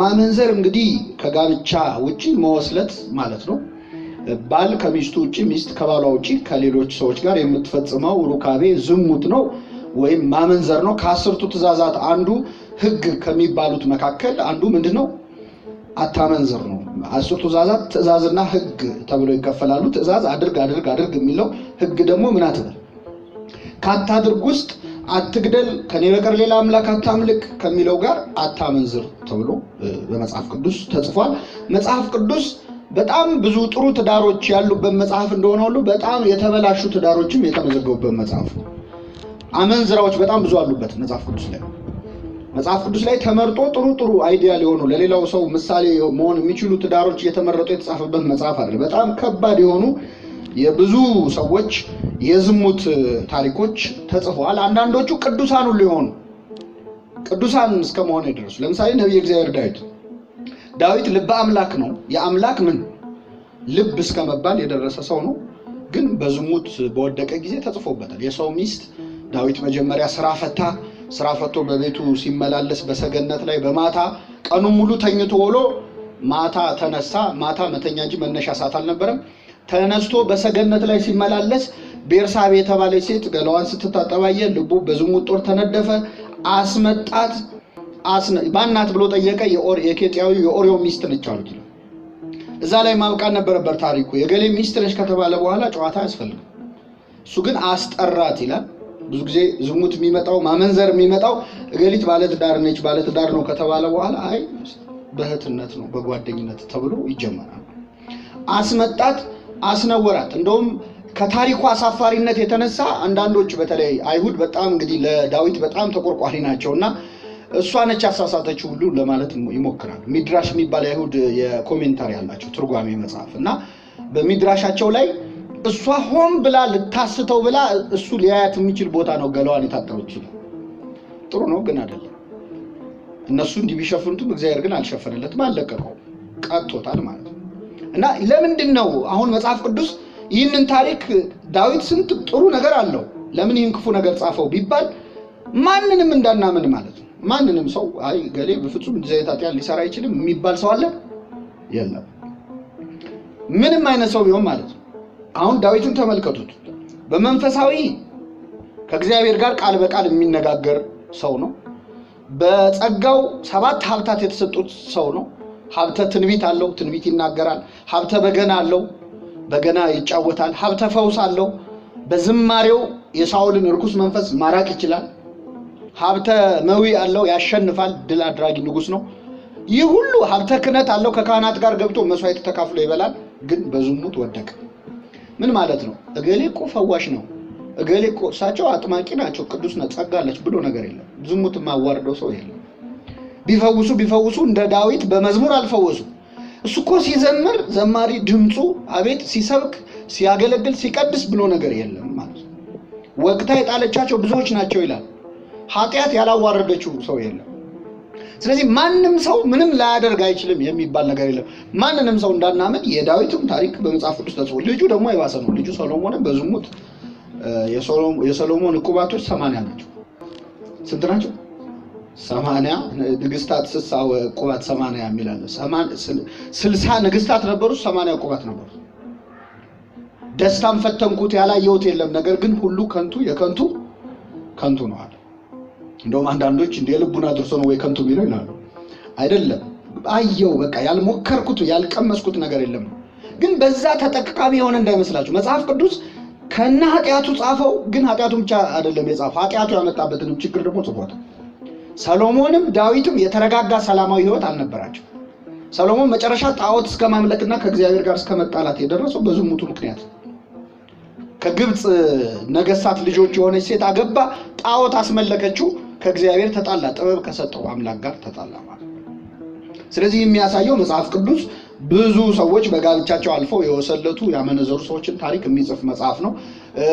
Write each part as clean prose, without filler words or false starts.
ማመንዘር እንግዲህ ከጋብቻ ውጪ መወስለት ማለት ነው። ባል ከሚስቱ ውጪ ሚስት ከባሏ ውጪ ከሌሎች ሰዎች ጋር የምትፈጽመው ሩካቤ ዝሙት ነው ወይም ማመንዘር ነው። ከ10ቱ ትእዛዛት አንዱ ህግ ከሚባሉት መካከል አንዱ ምንድነው? አታመንዝር ነው። 10ቱ ትእዛዛት ትእዛዝና ህግ ተብለው ይከፈላሉ። ትእዛዝ አድርግ አድርግ አድርግ የሚለው፣ ህግ ደግሞ ምን አትበል ካታድርግ ውስጥ አትግደል፣ ከኔ በቀር ሌላ አምላክ አታምልክ ከሚለው ጋር አታመንዝር ተብሎ በመጽሐፍ ቅዱስ ተጽፏል። መጽሐፍ ቅዱስ በጣም ብዙ ጥሩ ትዳሮች ያሉበት መጽሐፍ እንደሆነ ሁሉ በጣም የተበላሹ ትዳሮችም የተመዘገቡበት መጽሐፍ ነው። አመንዝራዎች በጣም ብዙ አሉበት መጽሐፍ ቅዱስ ላይ። መጽሐፍ ቅዱስ ላይ ተመርጦ ጥሩ ጥሩ አይዲያል የሆኑ ለሌላው ሰው ምሳሌ መሆን የሚችሉ ትዳሮች እየተመረጡ የተጻፈበት መጽሐፍ አይደለም። በጣም ከባድ የሆኑ የብዙ ሰዎች የዝሙት ታሪኮች ተጽፈዋል። አንዳንዶቹ ቅዱሳን ሁሉ የሆኑ ቅዱሳን እስከመሆን ይደርሱ። ለምሳሌ ነብዩ እግዚአብሔር ዳዊት ልበ አምላክ ነው። የአምላክ ምን ልብ እስከመባል የደረሰ ሰው ነው። ግን በዝሙት በወደቀ ጊዜ ተጽፎበታል። የሰው ሚስት ዳዊት መጀመሪያ ስራ ፈቶ በቤቱ ሲመላለስ በሰገነት ላይ በማታ ቀኑን ሙሉ ተኝቶ ውሎ ማታ ተነሳ። ማታ መተኛ እንጂ መነሻ ሰዓት አልነበረም። ተነስቶ በሰገነት ላይ ሲመላለስ ቤርሳቤ የተባለች ሴት ገላዋን ስትታጠባየ ልቡ በዝሙት ጦር ተነደፈ። አስመጣት። ማናት ብሎ ጠየቀ። የኬጢያዊ የኦርዮ ሚስት ነች አሉት። እዛ ላይ ማብቃት ነበረበት ታሪኩ። የገሌ ሚስት ነች ከተባለ በኋላ ጨዋታ ያስፈልጋል። እሱ ግን አስጠራት ይላል። ብዙ ጊዜ ዝሙት የሚመጣው ማመንዘር የሚመጣው እገሊት ባለትዳር ነች ባለትዳር ነው ከተባለ በኋላ አይ በእህትነት ነው በጓደኝነት ተብሎ ይጀመራል። አስመጣት፣ አስነወራት። እንደውም ከታሪኩ አሳፋሪነት የተነሳ አንዳንዶች በተለይ አይሁድ በጣም እንግዲህ ለዳዊት በጣም ተቆርቋሪ ናቸውና እሷ ነች ያሳሳተችው ሁሉ ለማለት ይሞክራሉ። ሚድራሽ የሚባል አይሁድ የኮሜንታሪ ያላቸው ትርጓሜ መጽሐፍ እና በሚድራሻቸው ላይ እሷ ሆን ብላ ልታስተው ብላ እሱ ሊያያት የሚችል ቦታ ነው ገላዋን የታጠበችው። ጥሩ ነው ግን አይደለም። እነሱ እንዲህ ቢሸፍኑትም እግዚአብሔር ግን አልሸፈነለትም፣ አለቀቀው፣ ቀጥቶታል ማለት ነው። እና ለምንድን ነው አሁን መጽሐፍ ቅዱስ ይህንን ታሪክ ዳዊት ስንት ጥሩ ነገር አለው ለምን ይህን ክፉ ነገር ጻፈው ቢባል ማንንም እንዳናምን ማለት ነው። ማንንም ሰው አይ ገሌ በፍጹም እንደዚህ አይነት ኃጢአት ሊሰራ አይችልም የሚባል ሰው አለ? የለም። ምንም አይነት ሰው ቢሆን ማለት ነው። አሁን ዳዊትን ተመልከቱት። በመንፈሳዊ ከእግዚአብሔር ጋር ቃል በቃል የሚነጋገር ሰው ነው። በጸጋው 7 ሀብታት የተሰጡት ሰው ነው። ሀብተ ትንቢት አለው፣ ትንቢት ይናገራል። ሀብተ በገና አለው፣ በገና ይጫወታል። ሀብተ ፈውስ አለው፣ በዝማሬው የሳኦልን ርኩስ መንፈስ ማራቅ ይችላል። ሀብተ መዊ አለው፣ ያሸንፋል፣ ድል አድራጊ ንጉስ ነው። ይህ ሁሉ ሀብተ ክህነት አለው፣ ከካህናት ጋር ገብቶ መስዋዕት ተካፍሎ ይበላል። ግን በዝሙት ወደቀ። ምን ማለት ነው? እገሌ እኮ ፈዋሽ ነው፣ እገሌ እኮ እሳቸው አጥማቂ ናቸው፣ ቅዱስ ነው፣ ጸጋለች ብሎ ነገር የለም። ዝሙት ማዋርደው ሰው የለም። ቢፈውሱ እንደ ዳዊት በመዝሙር አልፈወሱ። እሱ እኮ ሲዘምር ዘማሪ ድምጹ አቤት፣ ሲሰብክ ሲያገለግል ሲቀድስ ብሎ ነገር የለም ማለት ነው። ወቅታ የጣለቻቸው ብዙዎች ናቸው ይላል። ኃጢአት ያላዋረደችው ሰው የለም። ስለዚህ ማንም ሰው ምንም ላያደርግ አይችልም የሚባል ነገር የለም። ማንንም ሰው እንዳናምን የዳዊትም ታሪክ በመጽሐፍ ቅዱስ ተጽፎ ልጁ ደግሞ የባሰ ነው። ልጁ ሰሎሞን በዝሙት የሰሎሞን ዕቁባቶች 80 ናቸው። ስንት ናቸው? 80 ንግስታት 60 ዕቁባት 80 የሚላል 60 ንግስታት ነበሩ፣ 80 ዕቁባት ነበሩ። ደስታም ፈተንኩት ያላየሁት የለም፣ ነገር ግን ሁሉ ከንቱ የከንቱ ከንቱ ነው አለ። እንደውም አንዳንዶች እንደ ልቡና ድርሶ ነው ወይ ከንቱ ቢለው ይላሉ። አይደለም፣ አየው በቃ ያልሞከርኩት ያልቀመስኩት ነገር የለም። ግን በዛ ተጠቃሚ የሆነ እንዳይመስላችሁ መጽሐፍ ቅዱስ ከነ ኃጢያቱ ጻፈው። ግን ኃጢያቱ ብቻ አይደለም የጻፈው፣ ኃጢያቱ ያመጣበትንም ችግር ደግሞ ጽፎታል። ሰሎሞንም ዳዊትም የተረጋጋ ሰላማዊ ህይወት አልነበራቸው። ሰሎሞን መጨረሻ ጣዖት እስከ ማምለክና ከእግዚአብሔር ጋር እስከ መጣላት የደረሰው በዝሙቱ ምክንያት። ከግብጽ ነገስታት ልጆች የሆነች ሴት አገባ፣ ጣዖት አስመለከችው፣ ከእግዚአብሔር ተጣላ፣ ጥበብ ከሰጠው አምላክ ጋር ተጣላ ማለት። ስለዚህ የሚያሳየው መጽሐፍ ቅዱስ ብዙ ሰዎች በጋብቻቸው አልፈው የወሰለቱ ያመነዘሩ ሰዎችን ታሪክ የሚጽፍ መጽሐፍ ነው።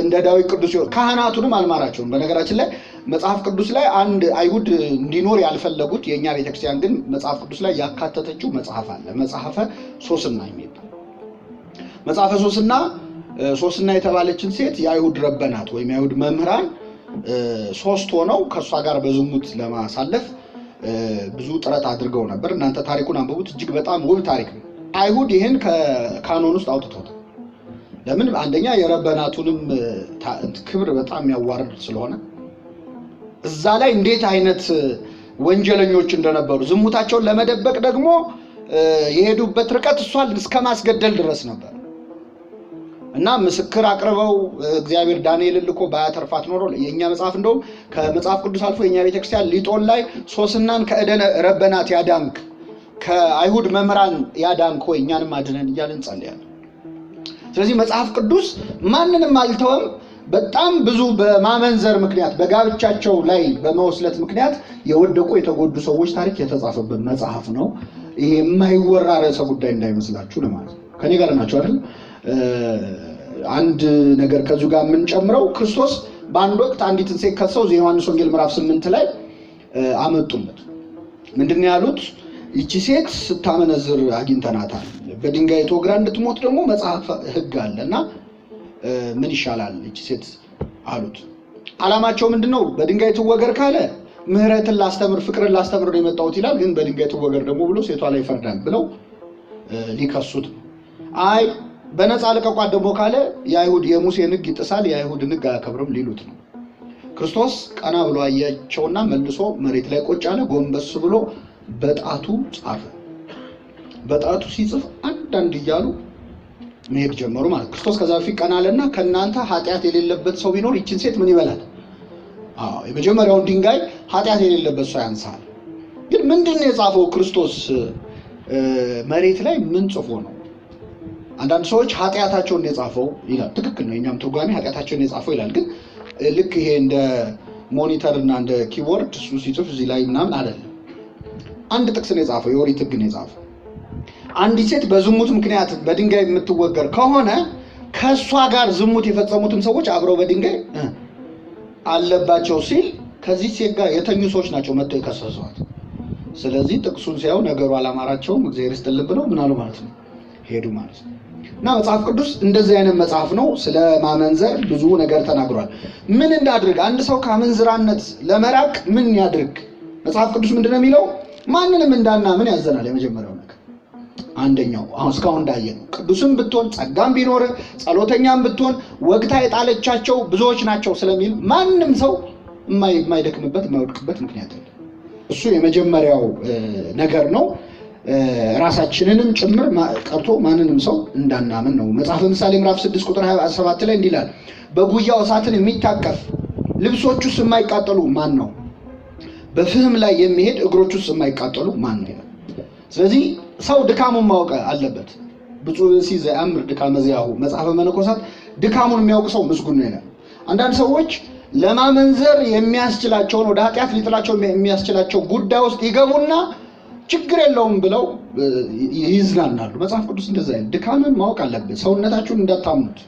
እንደ ዳዊት ቅዱስ ካህናቱንም አልማራቸውም። በነገራችን ላይ መጽሐፍ ቅዱስ ላይ አንድ አይሁድ እንዲኖር ያልፈለጉት የኛ ቤተክርስቲያን ግን መጽሐፍ ቅዱስ ላይ ያካተተችው መጽሐፍ አለ። መጽሐፈ ሶስና የሚባል መጽሐፈ ሶስና የተባለችን ሴት የአይሁድ ረበናት ወይም የአይሁድ መምህራን 3 ሆነው ከሷ ጋር በዝሙት ለማሳለፍ ብዙ ጥረት አድርገው ነበር። እናንተ ታሪኩን አንብቡት፣ እጅግ በጣም ውብ ታሪክ ነው። አይሁድ ይህን ከካኖን ውስጥ አውጥተውታል። ለምን? አንደኛ የረበናቱንም ክብር በጣም ያዋርድ ስለሆነ እዛ ላይ እንዴት አይነት ወንጀለኞች እንደነበሩ ዝሙታቸውን ለመደበቅ ደግሞ የሄዱበት ርቀት እሷን እስከ ማስገደል ድረስ ነበር እና ምስክር አቅርበው እግዚአብሔር ዳንኤልን ልኮ ባያተርፋት ኖሮ የኛ መጽሐፍ እንደውም ከመጽሐፍ ቅዱስ አልፎ የኛ ቤተክርስቲያን ሊጦን ላይ ሶስናን ከእደነ ረበናት ያዳንክ ከአይሁድ መምህራን ያዳንክ ሆይ እኛንም አድነን እያልን እንጸልያለን። ስለዚህ መጽሐፍ ቅዱስ ማንንም አልተወም። በጣም ብዙ በማመንዘር ምክንያት በጋብቻቸው ላይ በመወስለት ምክንያት የወደቁ የተጎዱ ሰዎች ታሪክ የተጻፈበት መጽሐፍ ነው። ይሄ የማይወራ ርዕሰ ጉዳይ እንዳይመስላችሁ ለማለት ነው። ከኔ ጋር ናችሁ አይደል? አንድ ነገር ከዚሁ ጋር የምንጨምረው ክርስቶስ በአንድ ወቅት አንዲትን ሴት ከሰው ዮሐንስ ወንጌል ምዕራፍ 8 ላይ አመጡለት። ምንድነው ያሉት? ይቺ ሴት ስታመነዝር አግኝተናታል፣ በድንጋይ ተወግራ እንድትሞት ደግሞ መጽሐፍ ሕግ አለና ምን ይሻላል ይቺ ሴት አሉት። ዓላማቸው ምንድነው? በድንጋይ ትወገር ካለ ምህረትን ላስተምር ፍቅርን ላስተምር ነው የመጣሁት ይላል። ግን በድንጋይ ትወገር ደግሞ ብሎ ሴቷ ላይ ይፈርዳል ብለው ሊከሱት። አይ በነፃ ልቀቋት ደግሞ ካለ የአይሁድ የሙሴን ሕግ ይጥሳል፣ የአይሁድን ሕግ አያከብርም ሊሉት ነው። ክርስቶስ ቀና ብሎ አያቸውና መልሶ መሬት ላይ ቁጭ አለ። ጎንበስ ብሎ በጣቱ ጻፈ። በጣቱ ሲጽፍ አንዳንድ እያሉ መሄድ ጀመሩ ማለት። ክርስቶስ ከዛ በፊት ቀና አለና ከናንተ ኃጢአት የሌለበት ሰው ቢኖር ይችን ሴት ምን ይበላል? የመጀመሪያውን ድንጋይ ኃጢአት የሌለበት ሰው ያንሳል። ግን ምንድነው የጻፈው ክርስቶስ መሬት ላይ ምን ጽፎ ነው? አንዳንድ ሰዎች ኃጢአታቸውን የጻፈው ይላል። ትክክል ነው። የኛም ትርጓሜ ኃጢአታቸውን የጻፈው ይላል። ግን ልክ ይሄ እንደ ሞኒተር እና እንደ ኪቦርድ እሱ ሲጽፍ እዚህ ላይ ምናምን አይደለም። አንድ ጥቅስ ነው የጻፈው፣ የኦሪት ሕግ ነው የጻፈው። አንዲት ሴት በዝሙት ምክንያት በድንጋይ የምትወገር ከሆነ ከሷ ጋር ዝሙት የፈጸሙትም ሰዎች አብረው በድንጋይ አለባቸው ሲል ከዚህ ሴት ጋር የተኙ ሰዎች ናቸው መጥተው የከሰሷት። ስለዚህ ጥቅሱን ሲያዩ ነገሩ አላማራቸውም፣ እግዚአብሔር ይስጥልን ብለው ምን አሉ ማለት ነው፣ ሄዱ ማለት ነው። እና መጽሐፍ ቅዱስ እንደዚህ አይነት መጽሐፍ ነው። ስለ ማመንዘር ብዙ ነገር ተናግሯል። ምን እንዳድርግ አንድ ሰው ከአመንዝራነት ለመራቅ ምን ያድርግ? መጽሐፍ ቅዱስ ምንድነው የሚለው? ማንንም እንዳናምን ያዘናል። የመጀመሪያው ነገር አንደኛው አሁን እስካሁን እንዳየነው ቅዱስም ብትሆን ጸጋም ቢኖር ጸሎተኛም ብትሆን ወግታ የጣለቻቸው ብዙዎች ናቸው ስለሚል ማንም ሰው የማይደክምበት የማይወድቅበት ምክንያት የለም። እሱ የመጀመሪያው ነገር ነው። ራሳችንንም ጭምር ቀርቶ ማንንም ሰው እንዳናምን ነው። መጽሐፈ ምሳሌ ምዕራፍ 6 ቁጥር 27 ላይ እንዲላል በጉያው እሳትን የሚታቀፍ ልብሶቹስ የማይቃጠሉ ማን ነው? በፍህም ላይ የሚሄድ እግሮቹስ የማይቃጠሉ ማን ነው? ስለዚህ ሰው ድካሙን ማወቅ አለበት። ብፁዕ ሲዘአምር ድካመ ዚአሁ መጽሐፈ መነኮሳት ድካሙን የሚያውቅ ሰው ምስጉን ነው ይላል። አንዳንድ ሰዎች ለማመንዘር የሚያስችላቸውን ወደ ኃጢአት ሊጥላቸው የሚያስችላቸው ጉዳይ ውስጥ ይገቡና ችግር የለውም ብለው ይዝናናሉ። መጽሐፍ ቅዱስ እንደዛ አይደል። ድካምን ማወቅ አለበት። ሰውነታችሁን እንዳታምኑት።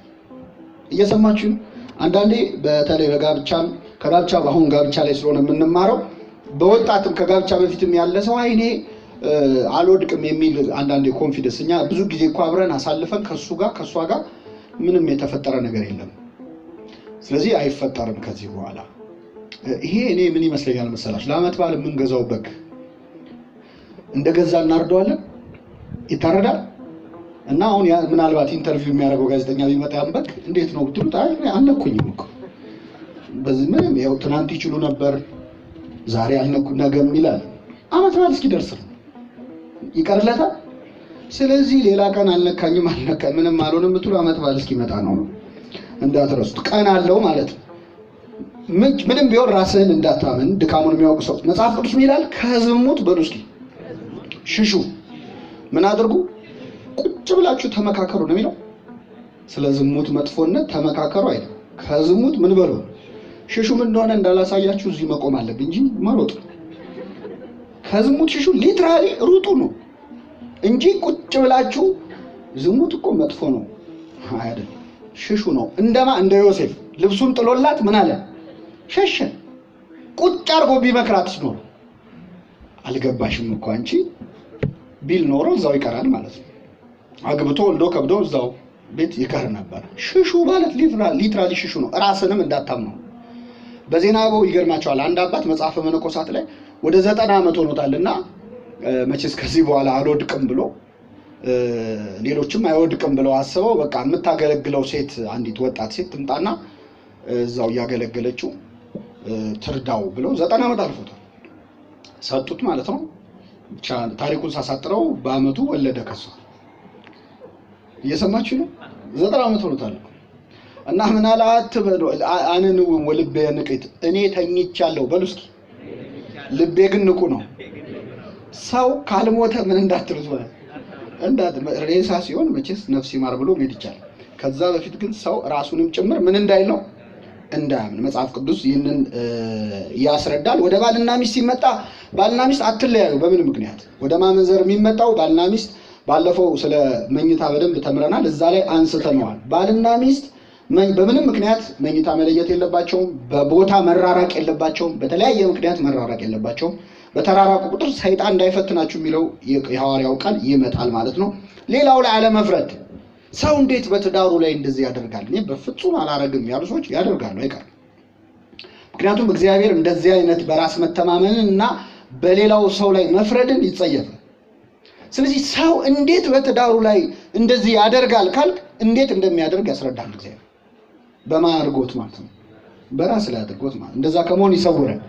እየሰማችሁ አንዳንዴ በተለይ በጋብቻም ከጋብቻ አሁን ጋብቻ ላይ ስለሆነ የምንማረው በወጣትም ከጋብቻ በፊትም ያለ ሰው አይኔ አልወድቅም የሚል አንዳንዴ ኮንፊደንስ። እኛ ብዙ ጊዜ እኮ አብረን አሳልፈን ከሱ ጋር ከሷ ጋር ምንም የተፈጠረ ነገር የለም። ስለዚህ አይፈጠርም ከዚህ በኋላ። ይሄ እኔ ምን ይመስለኛል መሰላችሁ? ለዓመት በዓል የምንገዛው በግ እንደገዛ እናርደዋለን፣ ይታረዳል። እና አሁን ምናልባት ኢንተርቪው የሚያደርገው ጋዜጠኛ ቢመጣ ያን በግ እንዴት ነው ብትሉት፣ አይ አልነኩኝም እኮ በዚህ ምንም ያው ትናንት ይችሉ ነበር ዛሬ አልነኩ ነገም ይላል። ዓመት በዓል እስኪደርስ ይቀርለታል። ስለዚህ ሌላ ቀን አልነካኝም ምንም አልሆንም ብትሉ ዓመት በዓል እስኪመጣ ነው እንዳትረሱት። ቀን አለው ማለት ነው። ምንም ቢሆን ራስህን እንዳታምን ድካሙን የሚያውቅ ሰው መጽሐፍ ቅዱስ ምን ይላል? ከዝሙት በሉ እስኪ ሽሹ። ምን አድርጉ? ቁጭ ብላችሁ ተመካከሩ ነው የሚለው። ስለ ዝሙት መጥፎነት ተመካከሩ አይደል? ከዝሙት ምን በሉ ሽሹ። ምን እንደሆነ እንዳላሳያችሁ እዚህ መቆም አለብኝ እንጂ መሮጥ። ከዝሙት ሽሹ፣ ሊትራሊ ሩጡ ነው እንጂ ቁጭ ብላችሁ ዝሙት እኮ መጥፎ ነው አይደል? ሽሹ ነው። እንደ ዮሴፍ ልብሱን ጥሎላት ምን አለ? ሸሸ። ቁጭ አርጎ ቢመክራትስ ኖሮ አልገባሽም እኮ አንቺ ቢል ኖሮ እዛው ይቀራል ማለት ነው። አግብቶ ወልዶ ከብዶ እዛው ቤት ይቀር ነበር። ሽሹ ማለት ሊትራሊ ሽሹ ነው። ራስንም እንዳታምኑ። በዜና አበው ይገርማቸዋል። አንድ አባት መጽሐፈ መነኮሳት ላይ ወደ 90 ዓመት ሆኖታልና መቼስ ከዚህ በኋላ አልወድቅም ብሎ ሌሎችም አይወድቅም ብለው አስበው በቃ የምታገለግለው ሴት አንዲት ወጣት ሴት ትምጣና እዛው ያገለገለችው ትርዳው ብለው 90 ዓመት አልፎታል ሰጡት ማለት ነው። ብቻ ታሪኩን ሳሳጥረው በአመቱ ወለደ ከሷ። እየሰማችሁ ነው። 90 ዓመት ሆኖታል እና ምን አላት አነን ወልቤ ንቂት እኔ ተኝቻለሁ በሉ እስኪ ልቤ ግን ንቁ ነው። ሰው ካልሞተ ምን እንዳትሉት ማለት እንዳት ሬሳ ሲሆን መቼስ ነፍስ ይማር ብሎ ሄድ ይቻላል። ከዛ በፊት ግን ሰው ራሱንም ጭምር ምን እንዳይል ነው እንዳያምን መጽሐፍ ቅዱስ ይህንን ያስረዳል። ወደ ባልና ሚስት ሲመጣ ባልና ሚስት አትለያዩ በምን ምክንያት ወደ ማመንዘር የሚመጣው ባልና ሚስት ባለፈው ስለ መኝታ በደንብ ተምረናል። እዛ ላይ አንስተነዋል። ባልና ሚስት በምንም ምክንያት መኝታ መለየት የለባቸውም። በቦታ መራራቅ የለባቸውም። በተለያየ ምክንያት መራራቅ የለባቸውም። በተራራቁ ቁጥር ሰይጣን እንዳይፈትናችሁ የሚለው የሐዋርያው ቃል ይመጣል ማለት ነው። ሌላው ላይ አለመፍረድ። ሰው እንዴት በትዳሩ ላይ እንደዚህ ያደርጋል? እኔ በፍጹም አላረግም ያሉ ሰዎች ያደርጋሉ አይቀርም። ምክንያቱም እግዚአብሔር እንደዚህ አይነት በራስ መተማመንን እና በሌላው ሰው ላይ መፍረድን ይጸየፋል። ስለዚህ ሰው እንዴት በትዳሩ ላይ እንደዚህ ያደርጋል ካልክ እንዴት እንደሚያደርግ ያስረዳል እግዚአብሔር። በማን አድርጎት ማለት ነው? በራስ ላይ አድርጎት ማለት እንደዛ ከመሆን ይሰውረን።